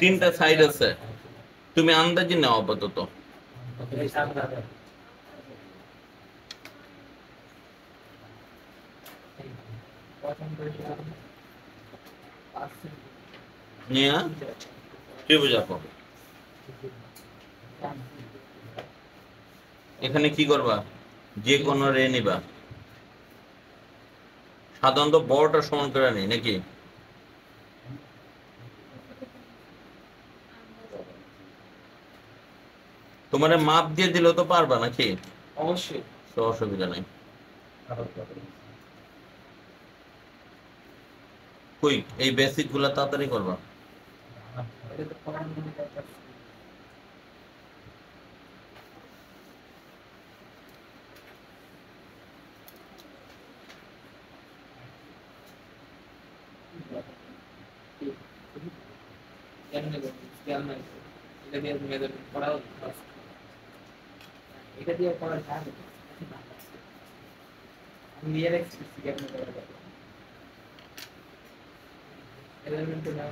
তিনটা সাইড আছে, তুমি আন্দাজে নাও আপাতত। নিয়ে ত্রিভুজ আঁকো। এখানে কি করবা, যে কোনো রে নিবা, সাধারণত বড়টা সমান করে নেই নাকি? তোমার মাপ দিয়ে দিলেও তো পারবা নাকি? অবশ্যই, তো অসুবিধা নেই। কই এই বেসিক গুলা তাড়াতাড়ি করবা। এটা দিয়ে করা যায় রিয়েল এক্সপেরিয়েন্স করা যায় এলিমেন্ট না